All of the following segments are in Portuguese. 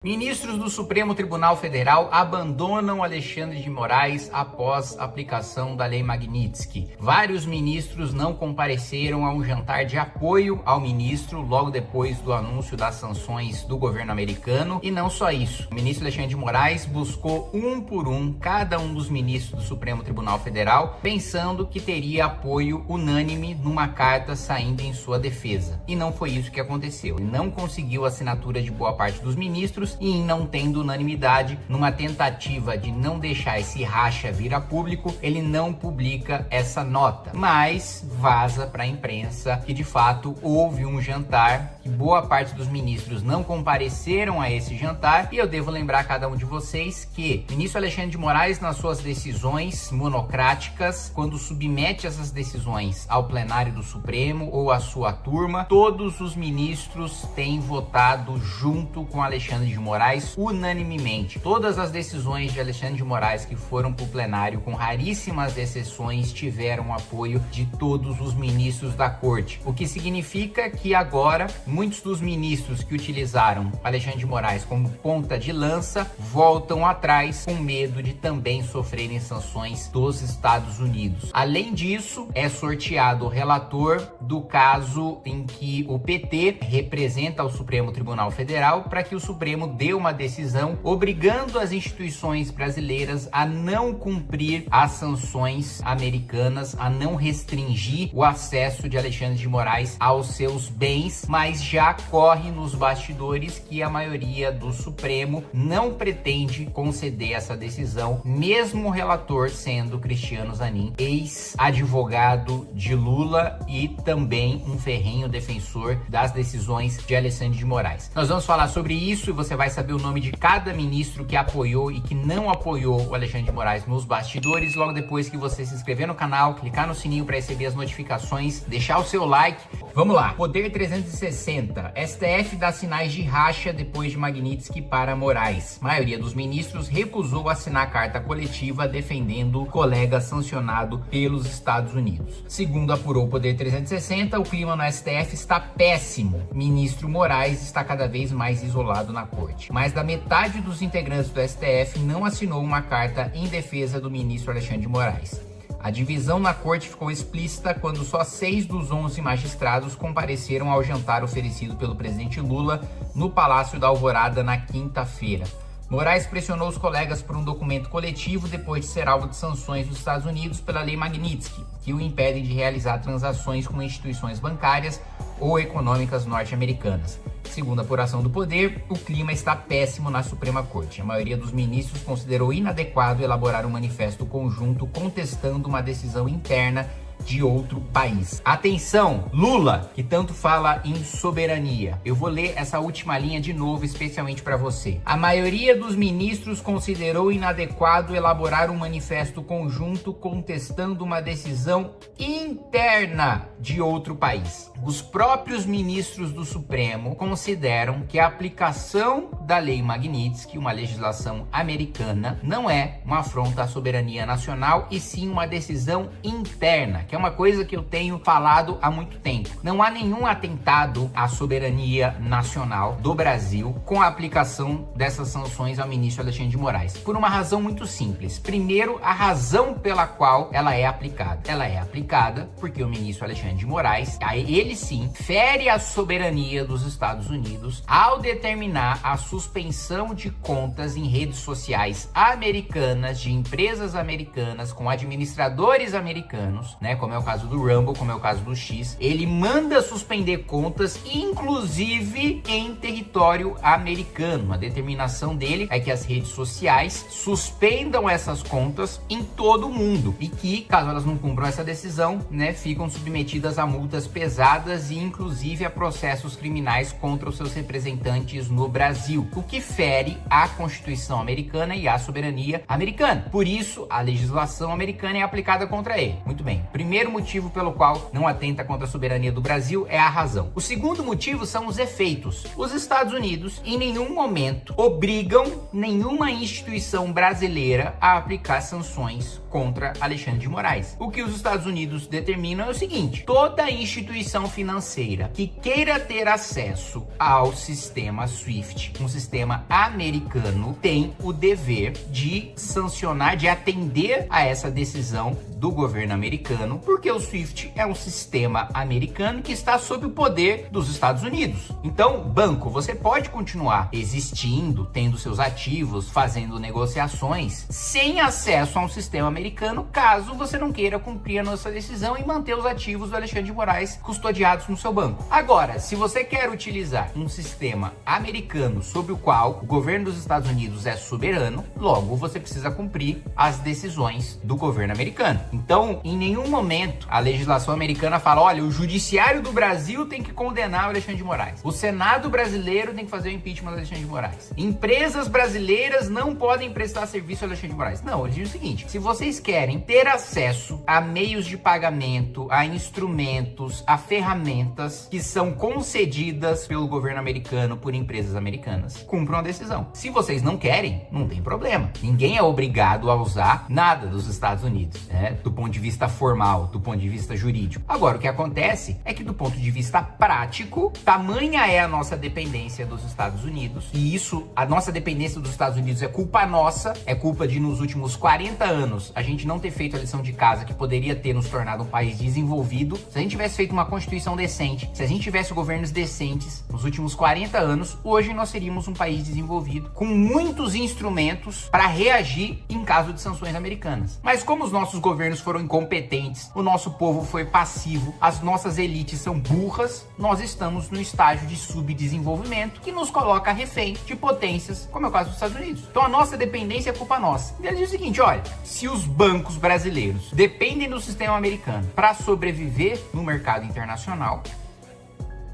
Ministros do Supremo Tribunal Federal abandonam Alexandre de Moraes após aplicação da Lei Magnitsky. Vários ministros não compareceram a um jantar de apoio ao ministro logo depois do anúncio das sanções do governo americano. E não só isso, o ministro Alexandre de Moraes buscou um por um cada um dos ministros do Supremo Tribunal Federal, pensando que teria apoio unânime numa carta saindo em sua defesa. E não foi isso que aconteceu. Ele não conseguiu a assinatura de boa parte dos ministros e, em não tendo unanimidade, numa tentativa de não deixar esse racha vir a público, ele não publica essa nota, mas vaza para a imprensa que de fato houve um jantar, que boa parte dos ministros não compareceram a esse jantar. E eu devo lembrar a cada um de vocês que o ministro Alexandre de Moraes, nas suas decisões monocráticas, quando submete essas decisões ao plenário do Supremo ou à sua turma, todos os ministros têm votado junto com Alexandre de Moraes unanimemente. Todas as decisões de Alexandre de Moraes que foram para o plenário, com raríssimas exceções, tiveram apoio de todos os ministros da corte. O que significa que agora muitos dos ministros que utilizaram Alexandre de Moraes como ponta de lança voltam atrás com medo de também sofrerem sanções dos Estados Unidos. Além disso, é sorteado o relator do caso em que o PT representa o Supremo Tribunal Federal para que o Supremo dê uma decisão obrigando as instituições brasileiras a não cumprir as sanções americanas, a não restringir o acesso de Alexandre de Moraes aos seus bens, mas já corre nos bastidores que a maioria do Supremo não pretende conceder essa decisão, mesmo o relator sendo Cristiano Zanin, ex-advogado de Lula e também um ferrenho defensor das decisões de Alexandre de Moraes. Nós vamos falar sobre isso e você vai saber o nome de cada ministro que apoiou e que não apoiou o Alexandre de Moraes nos bastidores, logo depois que você se inscrever no canal, clicar no sininho para receber as notificações, deixar o seu like. Vamos lá. Poder 360. STF dá sinais de racha depois de Magnitsky para Moraes. A maioria dos ministros recusou assinar carta coletiva defendendo o colega sancionado pelos Estados Unidos. Segundo apurou o Poder 360, o clima no STF está péssimo. Ministro Moraes está cada vez mais isolado na corte. Mais da metade dos integrantes do STF não assinou uma carta em defesa do ministro Alexandre de Moraes. A divisão na corte ficou explícita quando só 6 dos 11 magistrados compareceram ao jantar oferecido pelo presidente Lula no Palácio da Alvorada na quinta-feira. Moraes pressionou os colegas por um documento coletivo depois de ser alvo de sanções dos Estados Unidos pela Lei Magnitsky, que o impede de realizar transações com instituições bancárias ou econômicas norte-americanas. Segundo a apuração do Poder, o clima está péssimo na Suprema Corte. A maioria dos ministros considerou inadequado elaborar um manifesto conjunto contestando uma decisão interna de outro país. Atenção, Lula, que tanto fala em soberania. Eu vou ler essa última linha de novo, especialmente para você. A maioria dos ministros considerou inadequado elaborar um manifesto conjunto contestando uma decisão interna de outro país. Os próprios ministros do Supremo consideram que a aplicação da Lei Magnitsky, uma legislação americana, não é uma afronta à soberania nacional e sim uma decisão interna, que é uma coisa que eu tenho falado há muito tempo. Não há nenhum atentado à soberania nacional do Brasil com a aplicação dessas sanções ao ministro Alexandre de Moraes, por uma razão muito simples. Primeiro, a razão pela qual ela é aplicada. Ela é aplicada porque o ministro Alexandre de Moraes, ele sim, fere a soberania dos Estados Unidos ao determinar a suspensão de contas em redes sociais americanas, de empresas americanas, com administradores americanos, né? Como é o caso do Rumble, como é o caso do X. Ele manda suspender contas, inclusive em território americano. A determinação dele é que as redes sociais suspendam essas contas em todo o mundo e que, caso elas não cumpram essa decisão, né, ficam submetidas a multas pesadas e inclusive a processos criminais contra os seus representantes no Brasil, o que fere a Constituição americana e a soberania americana. Por isso, a legislação americana é aplicada contra ele. Muito bem. Primeiro primeiro motivo pelo qual não atenta contra a soberania do Brasil, é a razão. O segundo motivo são os efeitos. Os Estados Unidos, em nenhum momento, obrigam nenhuma instituição brasileira a aplicar sanções contra Alexandre de Moraes. O que os Estados Unidos determinam é o seguinte: toda instituição financeira que queira ter acesso ao sistema SWIFT, um sistema americano, tem o dever de sancionar, de atender a essa decisão do governo americano, porque o SWIFT é um sistema americano que está sob o poder dos Estados Unidos. Então, banco, você pode continuar existindo, tendo seus ativos, fazendo negociações, sem acesso a um sistema americano, caso você não queira cumprir a nossa decisão e manter os ativos do Alexandre de Moraes custodiados no seu banco. Agora, se você quer utilizar um sistema americano sobre o qual o governo dos Estados Unidos é soberano, logo você precisa cumprir as decisões do governo americano. Então, em nenhum momento a legislação americana fala: olha, o judiciário do Brasil tem que condenar o Alexandre de Moraes, o Senado brasileiro tem que fazer o impeachment do Alexandre de Moraes, empresas brasileiras não podem prestar serviço ao Alexandre de Moraes. Não, ele diz o seguinte: se vocês querem ter acesso a meios de pagamento, a instrumentos, a ferramentas que são concedidas pelo governo americano por empresas americanas, cumpram a decisão. Se vocês não querem, não tem problema. Ninguém é obrigado a usar nada dos Estados Unidos, né? Do ponto de vista formal, do ponto de vista jurídico. Agora, o que acontece é que, do ponto de vista prático, tamanha é a nossa dependência dos Estados Unidos, e isso, a nossa dependência dos Estados Unidos é culpa nossa, é culpa de, nos últimos 40 anos, a gente não ter feito a lição de casa que poderia ter nos tornado um país desenvolvido. Se a gente tivesse feito uma constituição decente, se a gente tivesse governos decentes nos últimos 40 anos, hoje nós seríamos um país desenvolvido, com muitos instrumentos para reagir em caso de sanções americanas. Mas como os nossos governos foram incompetentes, o nosso povo foi passivo, as nossas elites são burras, nós estamos no estágio de subdesenvolvimento que nos coloca refém de potências, como é o caso dos Estados Unidos. Então a nossa dependência é culpa nossa. E ele diz o seguinte: olha, se os bancos brasileiros dependem do sistema americano para sobreviver no mercado internacional,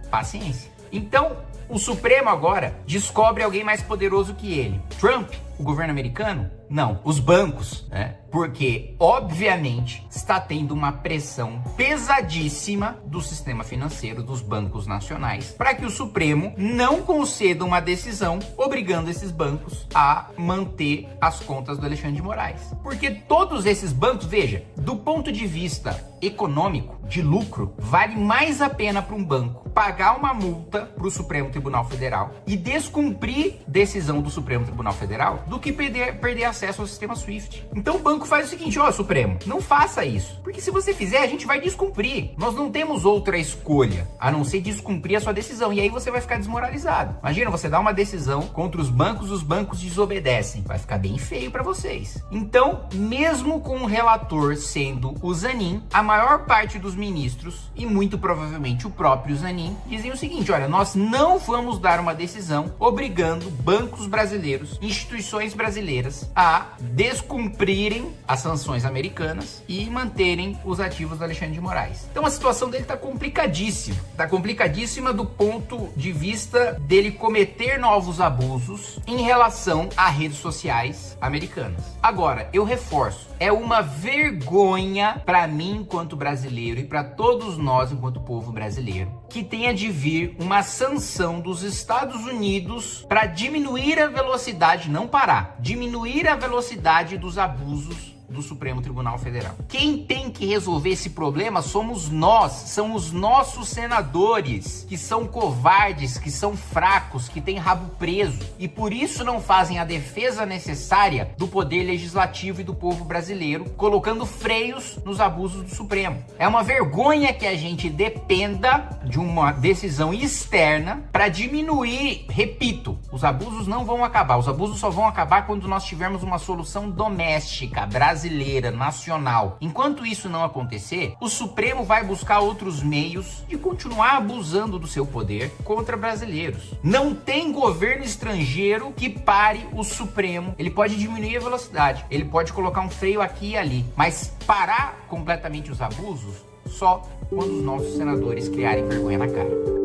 paciência. Então, o Supremo agora descobre alguém mais poderoso que ele. Trump, o governo americano? Não, os bancos, né? Porque, obviamente, está tendo uma pressão pesadíssima do sistema financeiro, dos bancos nacionais, para que o Supremo não conceda uma decisão obrigando esses bancos a manter as contas do Alexandre de Moraes. Porque todos esses bancos, veja, do ponto de vista econômico, de lucro, vale mais a pena para um banco pagar uma multa para o Supremo Tribunal Federal e descumprir decisão do Supremo Tribunal Federal do que perder acesso ao sistema SWIFT. Então o banco faz o seguinte: ó, Supremo, não faça isso, porque se você fizer, a gente vai descumprir. Nós não temos outra escolha a não ser descumprir a sua decisão, e aí você vai ficar desmoralizado. Imagina, você dá uma decisão contra os bancos desobedecem. Vai ficar bem feio para vocês. Então, mesmo com o relator sendo o Zanin, a maior parte dos ministros, e muito provavelmente o próprio Zanin, dizem o seguinte: olha, nós não vamos dar uma decisão obrigando bancos brasileiros, instituições brasileiras a descumprirem as sanções americanas e manterem os ativos do Alexandre de Moraes. Então a situação dele está complicadíssima. Está complicadíssima do ponto de vista dele cometer novos abusos em relação a redes sociais americanas. Agora, eu reforço, é uma vergonha para mim enquanto brasileiro e para todos nós enquanto povo brasileiro que tenha de vir uma sanção dos Estados Unidos para diminuir a velocidade, não parar, diminuir a velocidade dos abusos do Supremo Tribunal Federal. Quem tem que resolver esse problema somos nós, são os nossos senadores, que são covardes, que são fracos, que têm rabo preso e por isso não fazem a defesa necessária do poder legislativo e do povo brasileiro, colocando freios nos abusos do Supremo. É uma vergonha que a gente dependa de uma decisão externa para diminuir, repito, os abusos não vão acabar, os abusos só vão acabar quando nós tivermos uma solução doméstica, brasileira, nacional. Enquanto isso não acontecer, o Supremo vai buscar outros meios de continuar abusando do seu poder contra brasileiros. Não tem governo estrangeiro que pare o Supremo. Ele pode diminuir a velocidade, ele pode colocar um freio aqui e ali, mas parar completamente os abusos só quando os nossos senadores criarem vergonha na cara.